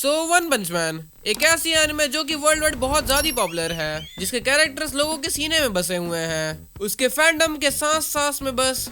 One पंच man एक ऐसी anime जो कि वर्ल्ड वाइड बहुत ज्यादा पॉपुलर है, जिसके कैरेक्टर्स लोगों के सीने में बसे हुए हैं। उसके फैंडम के सांस सांस में बस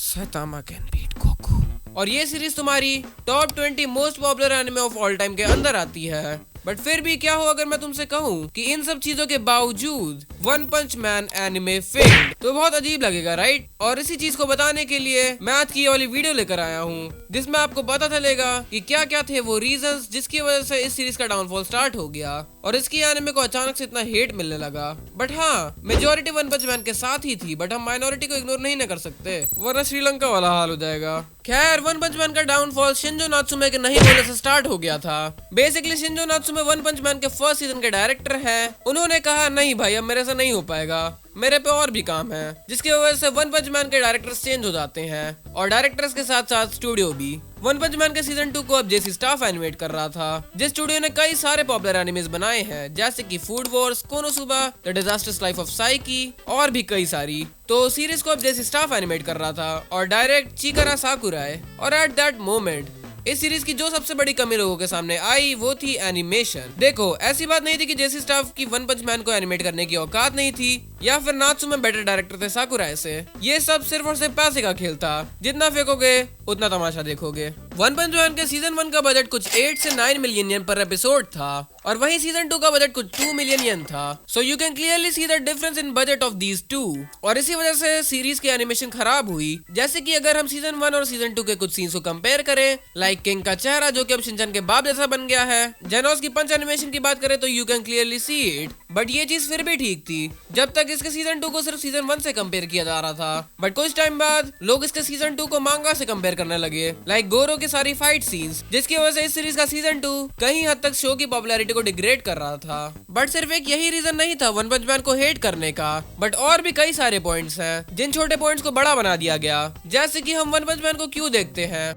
साइतामा कैन बीट गोकू। और ये सीरीज तुम्हारी top 20 most popular anime of all time के अंदर आती है। बट फिर भी क्या हो अगर मैं तुमसे कहूँ कि इन सब चीजों के बावजूद वन पंच मैन एनिमे फेल्ड, तो बहुत अजीब लगेगा, राइट? और इसी चीज को बताने के लिए मैं आज की ये वाली वीडियो लेकर आया हूँ, जिसमें आपको पता चलेगा कि क्या क्या थे वो रीजंस जिसकी वजह से इस सीरीज का डाउनफॉल स्टार्ट हो गया और इसकी एनिमे को अचानक से इतना हेट मिलने लगा। बट हाँ, मेजोरिटी वन पंच मैन के साथ ही थी, बट हम माइनॉरिटी को इग्नोर नहीं कर सकते, वरना श्रीलंका वाला हाल हो जाएगा। खैर, वन पंच मैन का डाउनफॉल शिंजो नात्सुमे के नहीं होने से स्टार्ट हो गया था। बेसिकली शिंजो नात्सुमे वन पंच मैन के फर्स्ट सीजन के डायरेक्टर हैं। उन्होंने कहा नहीं भाई, अब मेरे से नहीं हो पाएगा, मेरे पे और भी काम है, जिसकी वजह से वन पंच मैन के डायरेक्टर्स चेंज हो जाते हैं और डायरेक्टर्स के साथ साथ स्टूडियो भी। वन पंच मैन के सीजन 2 को अब जेसी स्टाफ एनिमेट कर रहा था, जिस स्टूडियो ने कई सारे पॉपुलर एनिमेज बनाए हैं, जैसे कि Food Wars, Konosuba, the Disastrous Life of Saiki और भी कई सारी। तो सीरीज को अब जेसी स्टाफ एनिमेट कर रहा था और डायरेक्ट चिकारा साकुराई। और एट दैट मोमेंट इस सीरीज की जो सबसे बड़ी कमी लोगों के सामने आई वो थी एनिमेशन। देखो, ऐसी बात नहीं थी कि जेसी स्टाफ की वन पंच मैन को एनिमेट करने की औकात नहीं थी या फिर नात्सुमे बेटर डायरेक्टर थे साकुराई से। ये सब सिर्फ और सिर्फ पैसे का खेल था, जितना फेंकोगे उतना तमाशा देखोगे। वन पंच मैन के सीजन 1 का बजट कुछ 8 से 9 मिलियन येन पर एपिसोड था और वहीं सीजन 2 का बजट कुछ 2 मिलियन येन था। So you can clearly see the difference in budget of these two. और इसी वजह से सीरीज की एनिमेशन खराब हुई। जैसे कि अगर हम सीजन 1 और सीजन 2 के कुछ सीन्स को कंपेयर करें, लाइक किंग का चेहरा जो कि अब शिनचैन के बाप जैसा बन गया है, जेनोस की पंच एनिमेशन की बात करें तो you can clearly see it. But ये चीज फिर भी ठीक थी जब तक इसके सीजन 2 को सिर्फ सीजन 1 से कंपेयर किया जा रहा था। बट कुछ टाइम बाद लोग इसके सीजन 2 को मांगा से कंपेयर करने लगे, लाइक गोरो की सारी फाइट सीन्स, जिसकी वजह से इस सीरीज का सीजन 2 कहीं हद तक शो की पॉपुलैरिटी को डिग्रेड कर रहा था। बट सिर्फ एक यही रीजन नहीं था वन पंच मैन को हेट करने का, बट और भी कई सारे पॉइंट्स हैं जिन छोटे पॉइंट्स को बड़ा बना दिया गया। जैसे कि हम वन पंच मैन को क्यों देखते हैं।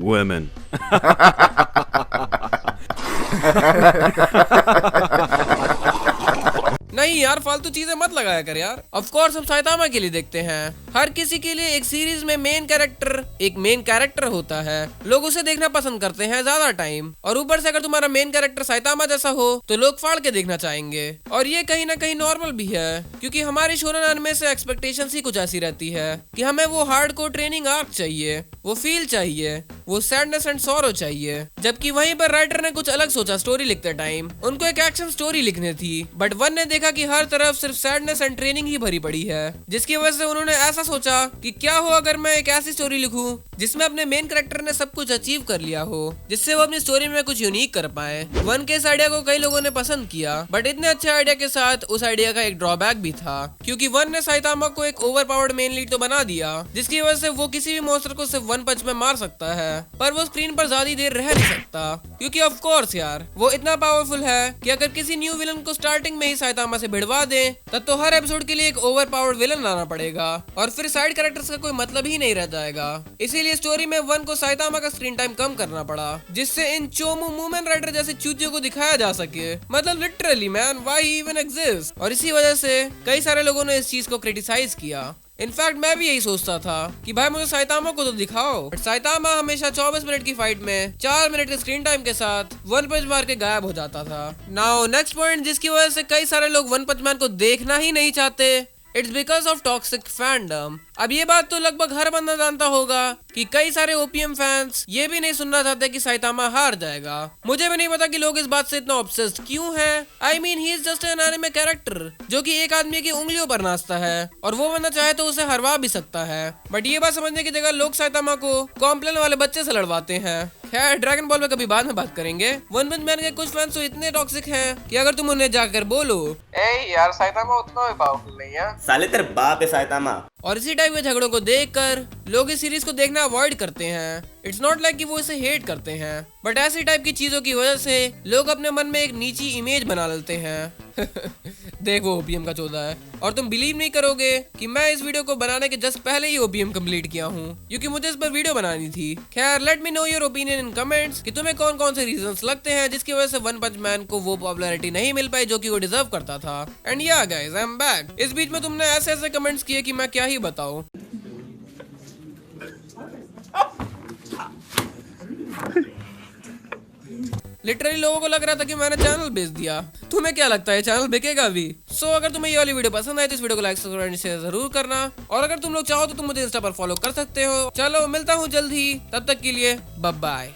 Women. नहीं यार, फालतू चीजें मत लगाया कर यार। ऑफ कोर्स हम साइतामा के लिए देखते हैं। हर किसी के लिए एक सीरीज में एक मेन कैरेक्टर होता है, लोग उसे देखना पसंद करते हैं ज्यादा टाइम। और ऊपर से अगर तुम्हारा मेन कैरेक्टर साइतामा जैसा हो तो लोग फाड़ के देखना चाहेंगे। और ये कहीं ना कहीं नॉर्मल भी है, क्योंकि हमारी शोनेन एनिमे से एक्सपेक्टेशंस ही कुछ ऐसी रहती है कि हमें वो हार्डकोर ट्रेनिंग आर्क चाहिए, वो फील चाहिए, वो सैडनेस एंड सॉरो चाहिए। जबकि वहीं पर राइटर ने कुछ अलग सोचा स्टोरी लिखते टाइम। उनको एक एक्शन स्टोरी लिखनी थी, बट वन ने देखा कि हर तरफ सिर्फ सैडनेस एंड ट्रेनिंग ही भरी पड़ी है, जिसकी वजह से उन्होंने ऐसा सोचा कि क्या हो अगर मैं एक ऐसी स्टोरी लिखूं जिसमें अपने मेन कैरेक्टर ने सब कुछ अचीव कर लिया हो, जिससे वो अपनी स्टोरी में कुछ यूनिक कर पाए। वन के इस आइडिया को कई लोगों ने पसंद किया, बट इतने अच्छे आइडिया के साथ उस आइडिया का एक ड्रॉबैक भी था, क्योंकि वन ने साइतामा को एक ओवरपावर्ड मेन लीड तो बना दिया, जिसकी वजह से वो किसी भी मॉन्स्टर को सिर्फ वन पंच में मार सकता है, पर वो स्क्रीन पर ज्यादा देर रह नहीं सकता, क्योंकि ऑफ कोर्स यार वो इतना पावरफुल है कि अगर किसी न्यू विलन को स्टार्टिंग में ही साइतामा से भिड़वा दे तब तो हर एपिसोड के लिए एक ओवरपावर्ड विलन लाना पड़ेगा और फिर साइड कैरेक्टर्स का कोई मतलब ही नहीं रह जाएगा। इसीलिए स्टोरी में वन को साइतामा का स्क्रीन टाइम कम करना पड़ा, जिससे इन चोमू मूमेंट राइडर जैसे चूतियों को दिखाया जा सके। मतलब literally man, why he even exist. और इसी वजह से कई सारे लोगों ने इस चीज को क्रिटिसाइज किया। इनफैक्ट मैं भी यही सोचता था कि भाई मुझे साइतामा को तो दिखाओ, बट साइतामा हमेशा 24 मिनट की फाइट में 4 मिनट के स्क्रीन टाइम के साथ वन पंच मार के गायब हो जाता था। नाउ नेक्स्ट पॉइंट जिसकी वजह से कई सारे लोग वन पंच मैन को देखना ही नहीं चाहते, it's because of toxic fandom. अब ये बात तो लगभग हर बंदा जानता होगा कि कई सारे ओपीएम फैंस ये भी नहीं सुनना चाहते कि साइतामा हार जाएगा। मुझे भी नहीं पता कि लोग इस बात से इतना ऑब्सेस्ड क्यों हैं। I mean he is just an anime character जो कि एक आदमी की उंगलियों पर नाचता है और वो बंदा चाहे तो उसे हरवा भी सकता है। बट ये बात समझने की जगह लोग साइतामा को कॉम्प्लेन वाले बच्चे से लड़वाते हैं। खैर, ड्रैगन बॉल में कभी बाद में बात करेंगे। वन पंच मैन के कुछ फैंस तो इतने टॉक्सिक हैं कि अगर तुम उन्हें जाकर बोलो ए यार साइतामा उतना भी पावरफुल नहीं है, साले तेरे बाप है साइतामा, और इसी टाइप के झगड़ों को देखकर लोग इस सीरीज को देखना अवॉइड करते हैं। इट्स नॉट लाइक कि वो इसे हेट करते हैं, बट ऐसी टाइप की चीजों की वजह से लोग अपने मन में एक नीची इमेज बना लेते हैं। देख वो ओपीएम का चौदह है, और तुम बिलीव नहीं करोगे कि मैं इस वीडियो को बनाने के जस्ट पहले ही ओपीएम कंप्लीट किया हूँ, क्योंकि मुझे इस पर वीडियो बनानी थी। खैर, let me know your opinion in comments कि तुम्हें कौन कौन से रीजंस लगते हैं जिसकी वजह से वन पंच मैन को वो पॉपुलैरिटी नहीं मिल पाई जो कि वो डिजर्व करता था। एंड या गाइस, आई एम बैक। इस बीच में तुमने ऐसे ऐसे कमेंट्स किए कि मैं क्या ही बताऊं। लिटरली लोगों को लग रहा था कि मैंने चैनल बेच दिया। तुम्हें क्या लगता है चैनल बिकेगा भी? सो अगर तुम्हें ये वाली वीडियो पसंद आई तो इस वीडियो को लाइक सब्सक्राइब शेयर जरूर करना, और अगर तुम लोग चाहो तो तुम मुझे इंस्टा पर फॉलो कर सकते हो। चलो मिलता हूँ जल्द ही, तब तक के लिए बाय बाय।